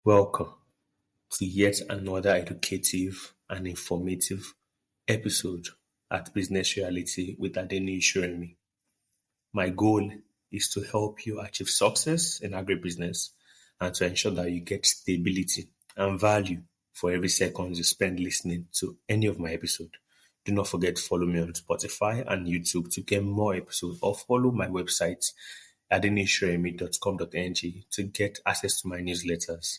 Welcome to yet another educative and informative episode at Business Reality with Adeni Ishuremi. My goal is to help you achieve success in agribusiness and to ensure that you get stability and value for every second you spend listening to any of my episode. Do not forget to follow me on Spotify and YouTube to get more episodes or follow my website adenishuremi.com.ng to get access to my newsletters.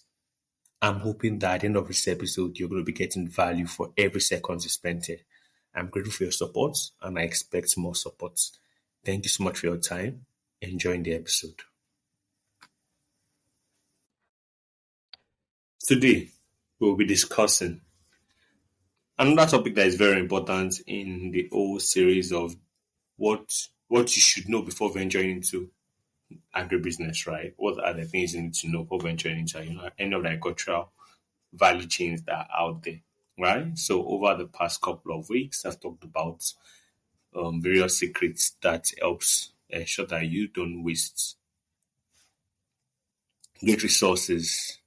I'm hoping that at the end of this episode, you're going to be getting value for every second you spent here. I'm grateful for your support and I expect more support. Thank you so much for your time. Enjoying the episode. Today, we'll be discussing another topic that is very important in the whole series of what you should know before venturing into agribusiness, right? What are the things you need to know before venturing into any of the agricultural value chains that are out there, right? So over the past couple of weeks, I've talked about various secrets that helps ensure that you don't waste great resources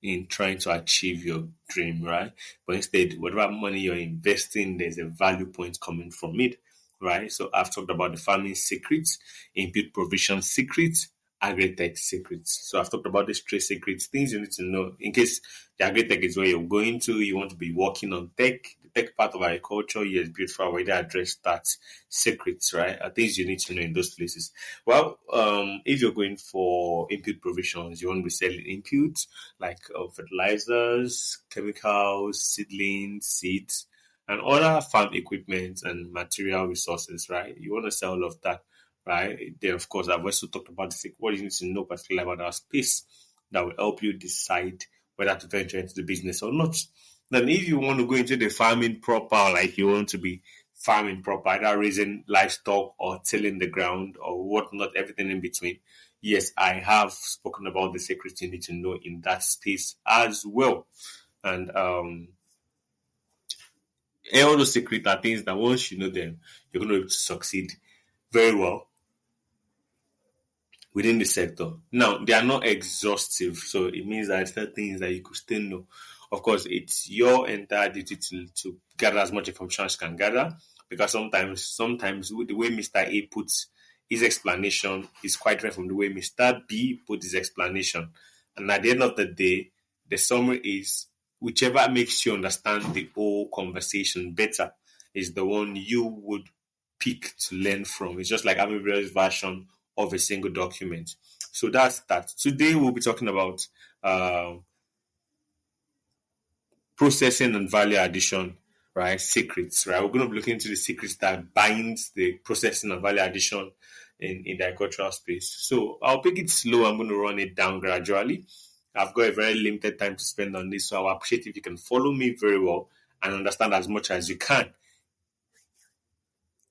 in trying to achieve your dream, right? But instead, whatever money you're investing, there's a value point coming from it, right? So I've talked about the farming secrets, input provision secrets, agri-tech secrets. So I've talked about these three secrets, things you need to know in case the agri-tech is where you're going to, you want to be working on tech, the tech part of agriculture, yes, beautiful, already addressed that secrets, right? Things you need to know in those places. Well, if you're going for input provisions, you want to be selling inputs like fertilizers, chemicals, seedlings, seeds, and other farm equipment and material resources, right? You want to sell all of that, right? Then, of course, I've also talked about what you need to know particularly about our space that will help you decide whether to venture into the business or not. Then, if you want to go into the farming proper, like you want to be farming proper, either raising livestock or tilling the ground or whatnot, everything in between, yes, I have spoken about the secrets you need to know in that space as well. And all those secrets are things that once you know them, you're going to be able to succeed very well within the sector. Now, they are not exhaustive, so it means that there are things that you could still know. Of course, it's your entire duty to gather as much information as you can gather, because sometimes the way Mr. A puts his explanation is quite different from the way Mr. B put his explanation. And at the end of the day, the summary is whichever makes you understand the whole conversation better is the one you would pick to learn from. It's just like having various version of a single document. So that's that. Today we'll be talking about processing and value addition, right? Secrets, right? We're going to be looking into the secrets that binds the processing and value addition in the agricultural space. So I'll take it slow. I'm going to run it down gradually. I've got a very limited time to spend on this, so I'll appreciate if you can follow me very well and understand as much as you can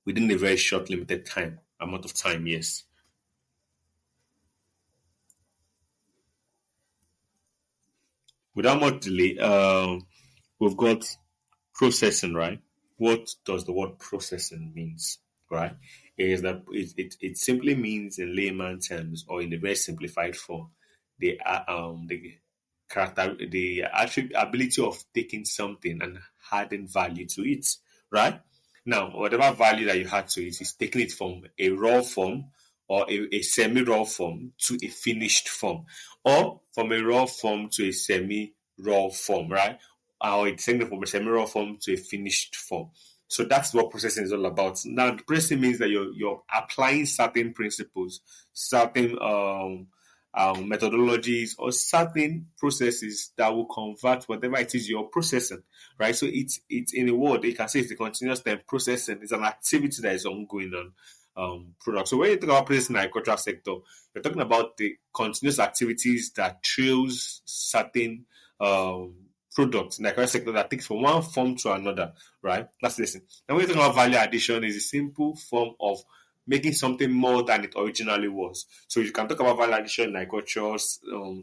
within a very short, limited amount of time, yes. Without much delay, we've got processing, right? What does the word processing means, right? It is that it simply means in layman terms or in a very simplified form, the character, the ability of taking something and adding value to it, right? Now, whatever value that you add to it is taking it from a raw form or a semi-raw form to a finished form, or from a raw form to a semi-raw form, right? Or it's taken from a semi-raw form to a finished form. So that's what processing is all about. Now, the processing means that you're applying certain principles, certain methodologies, or certain processes that will convert whatever it is you're processing, right? So it's in a word, you can say it's a continuous time processing. It's an activity that is ongoing on products. So when you talk about processing in the agricultural sector, you're talking about the continuous activities that trails certain products in the agricultural sector that takes from one form to another, right? That's listen. And when you talk about value addition, is a simple form of making something more than it originally was. So you can talk about value addition in agriculture,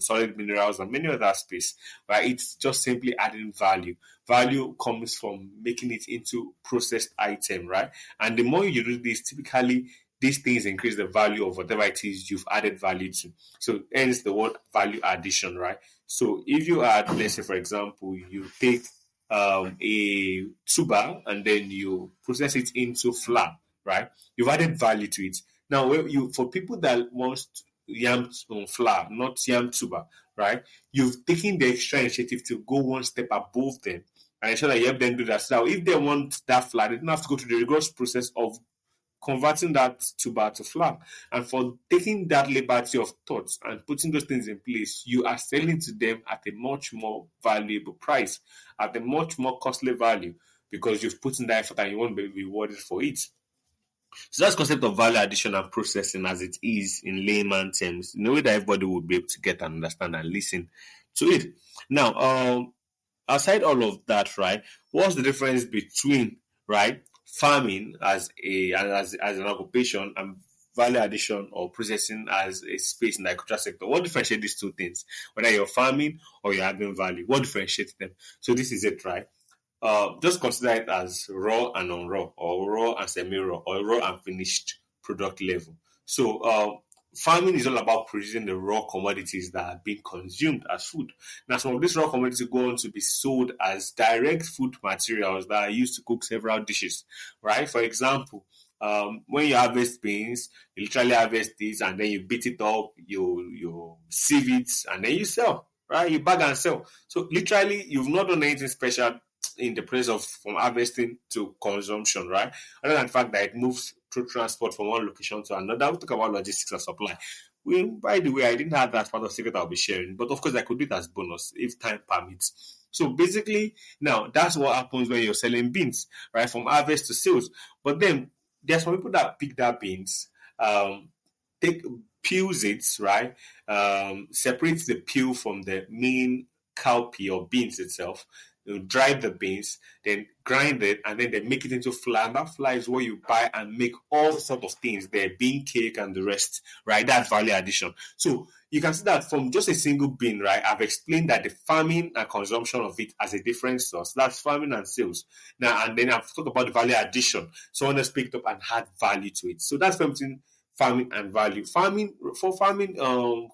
solid minerals, and many other aspects, right? It's just simply adding value. Value comes from making it into processed item, right? And the more you do this, typically these things increase the value of whatever it is you've added value to. So hence the word value addition, right? So if you add, let's say for example, you take a tuber and then you process it into flour, right? You've added value to it. Now, for people that want yam flour, not yam tuber, right? You've taken the extra initiative to go one step above them and ensure that you help them do that. So now, if they want that flour, they don't have to go through the rigorous process of converting that tuber to flour. And for taking that liberty of thoughts and putting those things in place, you are selling to them at a much more valuable price, at a much more costly value, because you've put in that effort and you won't be rewarded for it. So that's the concept of value addition and processing as it is in layman terms, in a way that everybody will be able to get and understand and listen to it. Now, outside all of that, right, what's the difference between, right, farming as an occupation and value addition or processing as a space in the agricultural sector? What differentiates these two things? Whether you're farming or you're adding value, what differentiates them? So this is it, right? Just consider it as raw and unraw, or raw and semi-raw, or raw and finished product level. So farming is all about producing the raw commodities that are being consumed as food. Now, some of these raw commodities go on to be sold as direct food materials that are used to cook several dishes, right? For example, when you harvest beans, you literally harvest these and then you beat it up, you sieve it, and then you sell, right? You bag and sell. So literally, you've not done anything special in the process of from harvesting to consumption, right? Other than the fact that it moves through transport from one location to another. We'll talk about logistics and supply. By the way, I didn't have that part of secret I'll be sharing, but of course I could do it as bonus if time permits. So basically, now that's what happens when you're selling beans, right? From harvest to sales. But then there's some people that pick that beans, take peels it, right? Separates the peel from the main cowpea or beans itself, dry the beans, then grind it, and then they make it into flour. And that flour is what you buy and make all sorts of things there, bean cake and the rest, right? That's value addition. So you can see that from just a single bean, right? I've explained that the farming and consumption of it as a different source. That's farming and sales. Now, and then I've talked about the value addition. Someone has picked up and had value to it. So that's between farming and value. Farming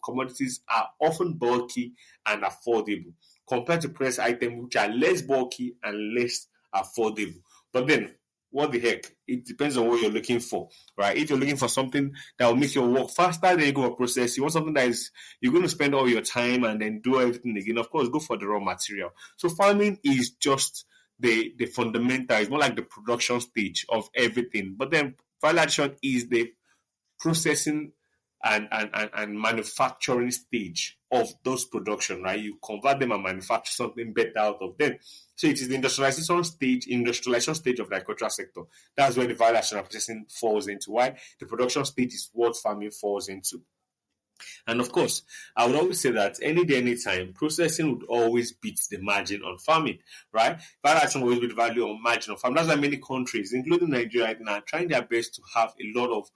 commodities are often bulky and affordable compared to press items which are less bulky and less affordable. But then, what the heck? It depends on what you're looking for, right? If you're looking for something that will make your work faster, then you go for process. You want something that is you're going to spend all your time and then do everything again. Of course, go for the raw material. So farming is just the fundamental. It's more like the production stage of everything. But then value addition is the processing and manufacturing stage of those production, right? You convert them and manufacture something better out of them. So it is the industrialization stage of the agricultural sector. That's where the value addition and processing falls into. Why? The production stage is what farming falls into. And of course, I would always say that any day, any time, processing would always beat the margin on farming, right? Value addition will always beat the value on margin on farming. That's why many countries, including Nigeria right now, are trying their best to have a lot of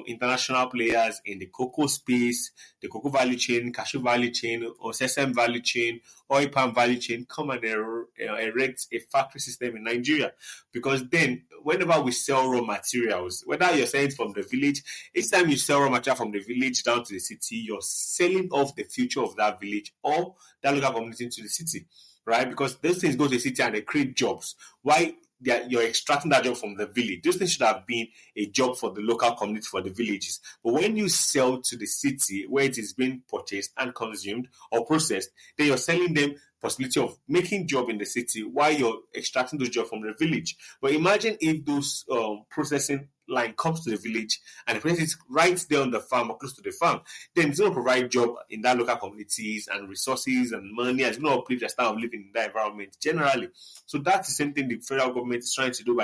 international players in the cocoa space, the cocoa value chain, cashew value chain, or sesame value chain, oil palm value chain, come and erect a factory system in Nigeria. Because then, whenever we sell raw materials, whether you're selling from the village, each time you sell raw material from the village down to the city, you're selling off the future of that village or that local community into the city, right? Because those things go to the city and they create jobs. Why? You're extracting that job from the village. Those things should have been a job for the local community, for the villages. But when you sell to the city where it is being purchased and consumed or processed, then you're selling them possibility of making job in the city while you're extracting those jobs from the village. But imagine if those processing line comes to the village and the place is right there on the farm or close to the farm, then it's going to provide job in that local communities and resources and money, and it's going to uplift their standard of living in that environment generally. So that's the same thing the federal government is trying to do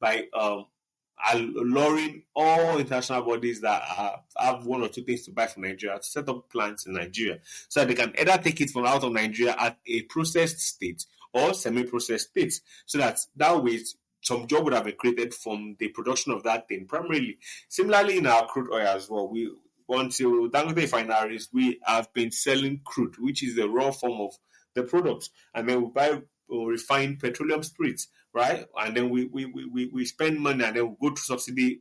by alluring all international bodies that have one or two things to buy from Nigeria to set up plants in Nigeria so that they can either take it from out of Nigeria at a processed state or semi-processed state, so that way some job would have been created from the production of that thing primarily. Similarly, in our crude oil as well, until Dangote refineries, we have been selling crude, which is the raw form of the product, and then we buy refined petroleum spirits, right? And then we spend money and then we go to subsidy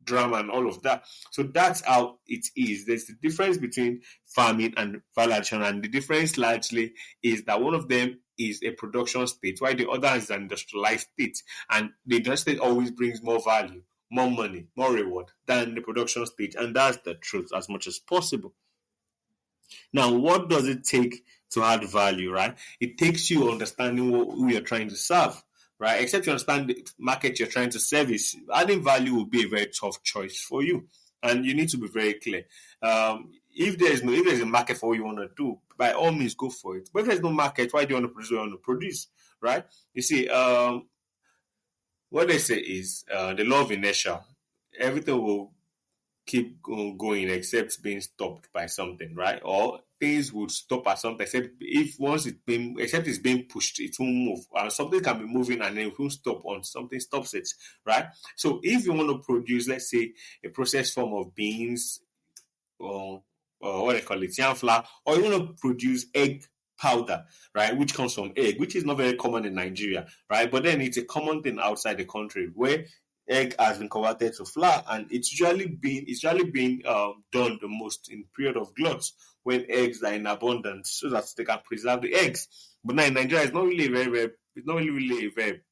drama and all of that. So that's how it is. There's the difference between farming and value addition, and the difference largely is that one of them is a production state, while the other is an industrialized state. And the industrial state always brings more value, more money, more reward than the production state. And that's the truth as much as possible. Now, what does it take to add value, right? It takes you understanding who you're trying to serve, right? Except you understand the market you're trying to service, adding value will be a very tough choice for you. And you need to be very clear. If there's a market for what you want to do, by all means go for it. But if there's no market, why do you want to produce what you want to produce, right? You see, what they say is the law of inertia. Everything will keep going except being stopped by something, right? Or things would stop at something except if once it's being pushed, it won't move. Something can be moving and then it won't stop on something stops it, right? So if you want to produce, let's say, a processed form of beans or what they call it, yam flour, or you want to produce egg powder, right, which comes from egg, which is not very common in Nigeria, right? But then it's a common thing outside the country where egg has been converted to flour, and it's usually being done the most in period of gluts when eggs are in abundance, so that they can preserve the eggs. But now in Nigeria, it's not really a very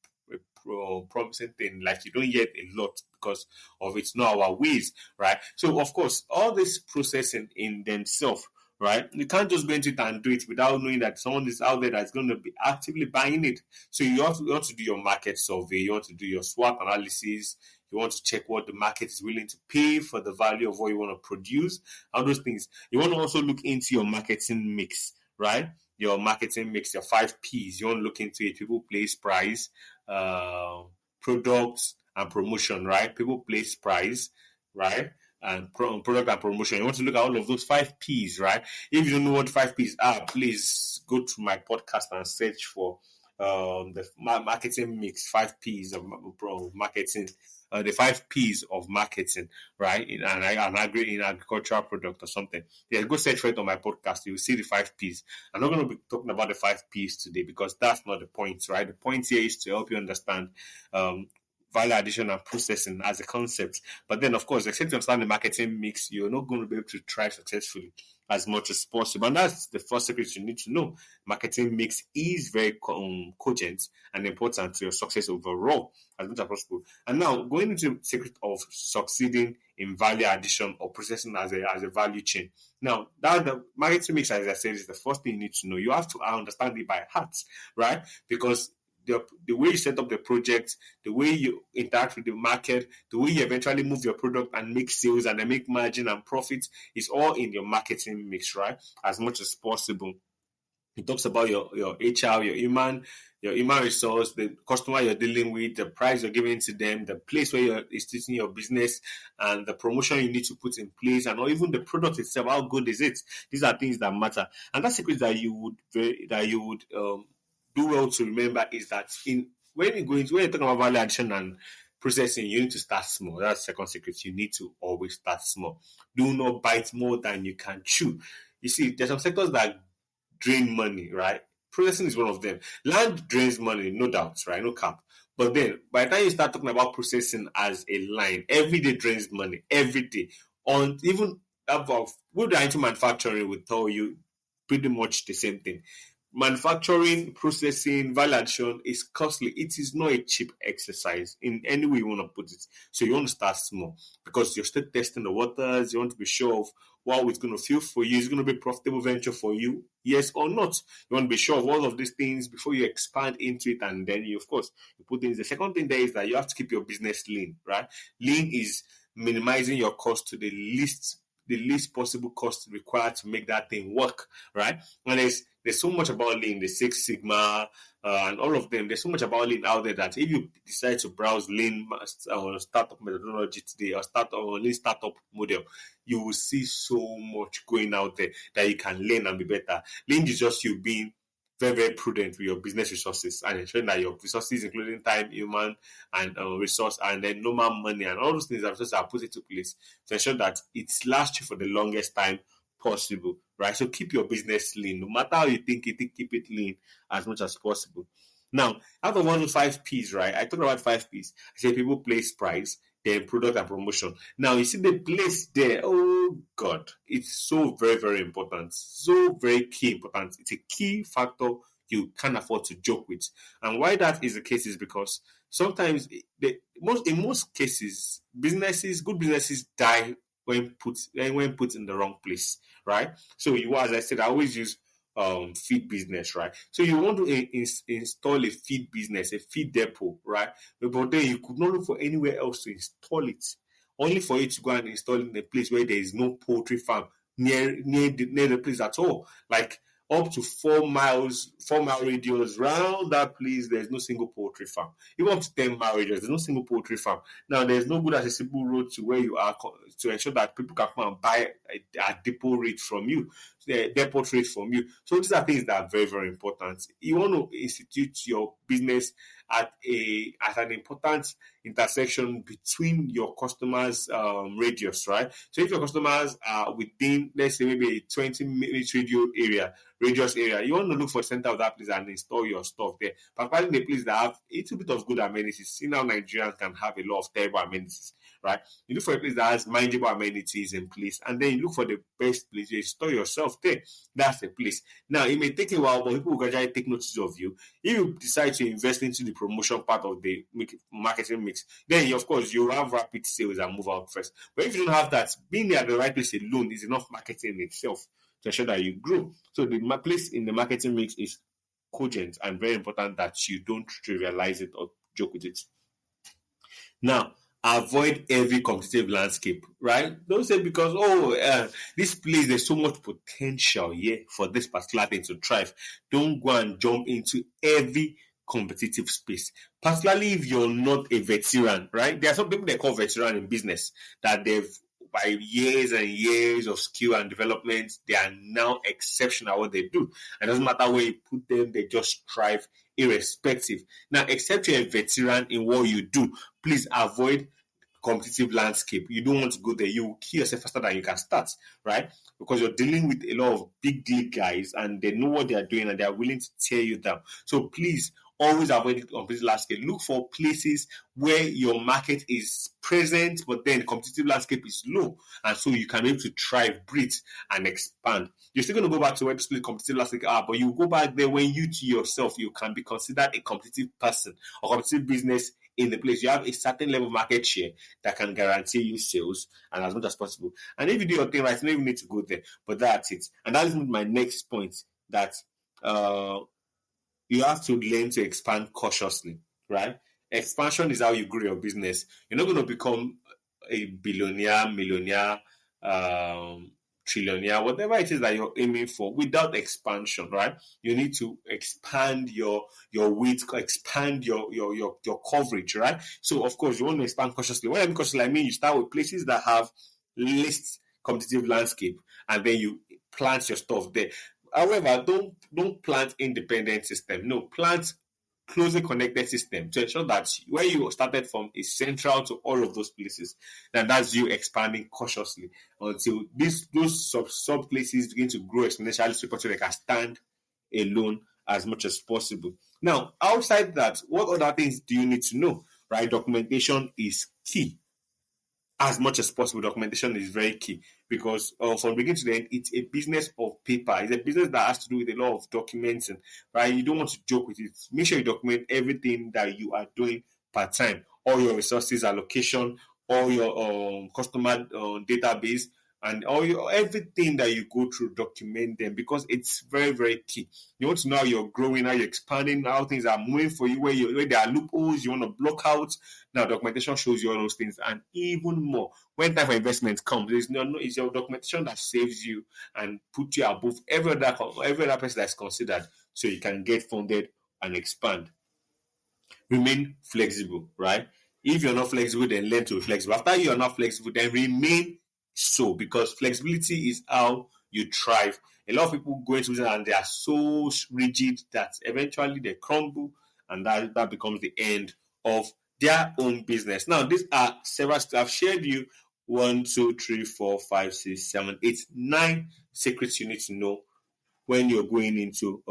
promising thing. Like you don't hear a lot because of it's not our ways, right? So of course, all this processing in themselves, right? You can't just go into it and do it without knowing that someone is out there that's going to be actively buying it. So you want to do your market survey, you want to do your SWOT analysis, you want to check what the market is willing to pay for the value of what you want to produce, all those things. You want to also look into your marketing mix, right? Your marketing mix, your 5 Ps. You want to look into it. People, place, price, products, and promotion, right? People, place, price, right? And product and promotion. You want to look at all of those 5 Ps, right? If you don't know what 5 Ps are, please go to my podcast and search for the marketing mix, 5 Ps of marketing, the 5 Ps of marketing, right? In an agricultural product or something. Yeah, go search for it on my podcast. You will see the 5 Ps. I'm not going to be talking about the 5 Ps today because that's not the point, right? The point here is to help you understand value addition and processing as a concept. But then, of course, except you understand the marketing mix, you're not going to be able to thrive successfully as much as possible. And that's the first secret you need to know. Marketing mix is very cogent and important to your success overall as much as possible. And now, going into the secret of succeeding in value addition or processing as a value chain. Now, that the marketing mix, as I said, is the first thing you need to know. You have to understand it by heart, right? Because the way you set up the project, the way you interact with the market, the way you eventually move your product and make sales and then make margin and profit is all in your marketing mix, right? As much as possible. It talks about your HR, your human resource, the customer you're dealing with, the price you're giving to them, the place where you're instituting your business, and the promotion you need to put in place, and or even the product itself. How good is it? These are things that matter, and that's secret that you would do well to remember is that when you're talking about value addition and processing, you need to start small. That's the second secret. You need to always start small. Do not bite more than you can chew. You see, there's some sectors that drain money, right? Processing is one of them. Land drains money, no doubt, right? No cap. But then, by the time you start talking about processing as a line, every day drains money, every day. On even above, what are into manufacturing will tell you pretty much the same thing. Manufacturing, processing, value addition is costly. It is not a cheap exercise in any way you want to put it. So you want to start small because you're still testing the waters. You want to be sure of how it's going to feel for you. Is it going to be a profitable venture for you? Yes or not? You want to be sure of all of these things before you expand into it. And then you put things. The second thing there is that you have to keep your business lean, right? Lean is minimizing your cost to the least possible cost required to make that thing work, right? And there's so much about lean, the Six Sigma, and all of them. There's so much about lean out there that if you decide to browse lean startup methodology today or lean startup model, you will see so much going out there that you can learn and be better. Lean is just you being very, very prudent with your business resources and ensuring that your resources, including time, human, and resource, and then normal money, and all those things are put into place to ensure that it lasts you for the longest time possible, right? So keep your business lean. No matter how you think it, keep it lean as much as possible. Now, out of 1 to 5 Ps, right? I talked about 5 Ps. I say people, place, price. then product and promotion. Now you see the place there. Oh God, it's so very, very important. So very key important. It's a key factor you can't afford to joke with. And why that is the case is because sometimes in most cases, good businesses die when put in the wrong place, right? So as I said, I always use feed business, right? So you want to install a feed business, a feed depot, right? But then you could not look for anywhere else to install it, only for you to go and install it in a place where there is no poultry farm near the place at all. Like up to 4 mile radius round that place, there's no single poultry farm. Even up to 10 mile radius, there's no single poultry farm. Now there's no good accessible road to where you are to ensure that people can come and buy a depot rate from you, depot rate from you. So these are things that are very, very important. You want to institute your business at an important intersection between your customers' radius, right? So if your customers are within, let's say, maybe a 20-minute radius area, you want to look for the center of that place and install your stuff there. But finding a place that have a little bit of good amenities. See, now Nigerians can have a lot of terrible amenities, right? You look for a place that has manageable amenities in place, and then you look for the best place. You install yourself there. That's the place. Now, it may take a while, but people will gradually take notice of you. If you decide to invest into the promotion part of the marketing mix, then of course you have rapid sales and move out first. But if you don't have that, being at the right place alone is enough marketing in itself to ensure that you grow. So the place in the marketing mix is cogent and very important that you don't trivialize it or joke with it. Now, avoid every competitive landscape, right? Don't say because, this place, there's so much potential here for this particular thing to thrive. Don't go and jump into every competitive space, particularly if you're not a veteran, right? There are some people they call veteran in business that they've, by years and years of skill and development, they are now exceptional at what they do. And it doesn't matter where you put them, they just thrive irrespective. Now, except you're a veteran in what you do, please avoid competitive landscape. You don't want to go there. You will kill yourself faster than you can start, right? Because you're dealing with a lot of big league guys and they know what they are doing and they are willing to tear you down. So please, always avoid competitive landscape. Look for places where your market is present, but then the competitive landscape is low. And so you can be able to thrive, breathe, and expand. You're still going to go back to where the competitive landscape are, but you go back there when you to yourself, you can be considered a competitive person or competitive business in the place. You have a certain level of market share that can guarantee you sales and as much as possible. And if you do your thing right, you don't even need to go there. But that's it. And that is my next point, that you have to learn to expand cautiously, right? Expansion is how you grow your business. You're not going to become a billionaire, millionaire, trillionaire, whatever it is that you're aiming for without expansion, right? You need to expand your width, expand your coverage, right? So of course you want to expand cautiously. When I mean cautiously, I mean you start with places that have least competitive landscape and then you plant your stuff there. However, don't plant independent system. No, plant closely connected system to ensure that where you started from is central to all of those places. And that's you expanding cautiously until those sub places begin to grow exponentially so they can stand alone as much as possible. Now, outside that, what other things do you need to know? Right? Documentation is key. As much as possible, documentation is very key because from beginning to the end, it's a business of paper. It's a business that has to do with a lot of documenting, right? You don't want to joke with it. Make sure you document everything that you are doing part time, all your resources allocation, all your customer database, and everything that you go through, document them because it's very, very key. You want to know how you're growing, how you're expanding, how things are moving for you, where there are loopholes you want to block out. Now, documentation shows you all those things, and even more when time for investment comes, it's your documentation that saves you and put you above every other person that's considered, so you can get funded and expand. Remain flexible, right? If you're not flexible, then learn to be flexible. After you are not flexible, then remain so, because flexibility is how you thrive. A lot of people go into business and they are so rigid that eventually they crumble, and that becomes the end of their own business. Now, these are several steps. I've shared you 1, 2, 3, 4, 5, 6, 7, 8, 9 secrets you need to know when you're going into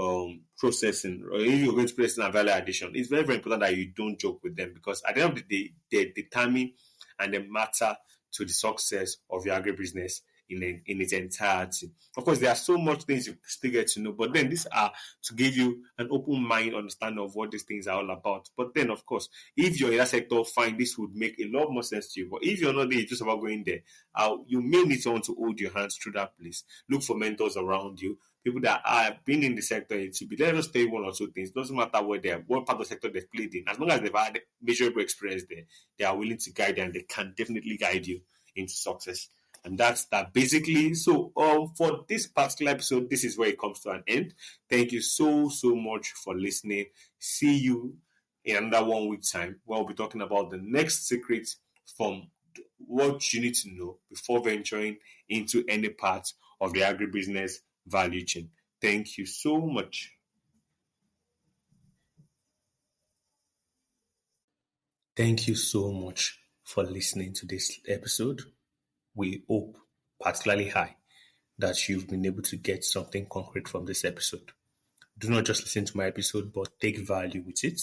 processing, or if you're going to processing and value addition. It's very, very important that you don't joke with them, because at the end of the day, they determine and they matter to the success of your agribusiness in its entirety. Of course, there are so much things you still get to know, but then these are to give you an open mind understanding of what these things are all about. But then, of course, if you're in that sector, fine, this would make a lot more sense to you. But if you're not there, it's just about going there, you may need someone to hold your hands through that place. Look for mentors around you, people that are been in the sector. It should be, let us tell you one or two things. Doesn't matter what part of the sector they've played in. As long as they've had measurable experience there, they are willing to guide you, and they can definitely guide you into success. And that's that basically. So for this particular episode, this is where it comes to an end. Thank you so much for listening. See you in another 1 week time, where we'll be talking about the next secret from what you need to know before venturing into any part of the agribusiness value chain. Thank you so much. Thank you so much for listening to this episode. We hope, particularly high, that you've been able to get something concrete from this episode. Do not just listen to my episode, but take value with it.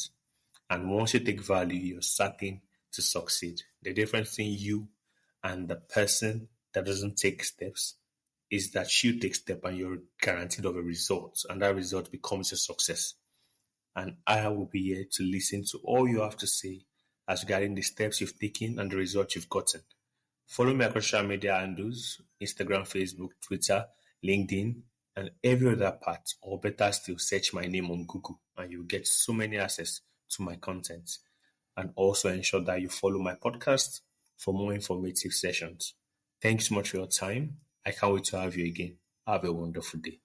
And once you take value, you're certain to succeed. The difference between you and the person that doesn't take steps is that you take steps and you're guaranteed of a result, and that result becomes your success. And I will be here to listen to all you have to say as regarding the steps you've taken and the result you've gotten. Follow me across social media handles, Instagram, Facebook, Twitter, LinkedIn, and every other part, or better still, search my name on Google and you'll get so many access to my content. And also ensure that you follow my podcast for more informative sessions. Thanks so much for your time. I can't wait to have you again. Have a wonderful day.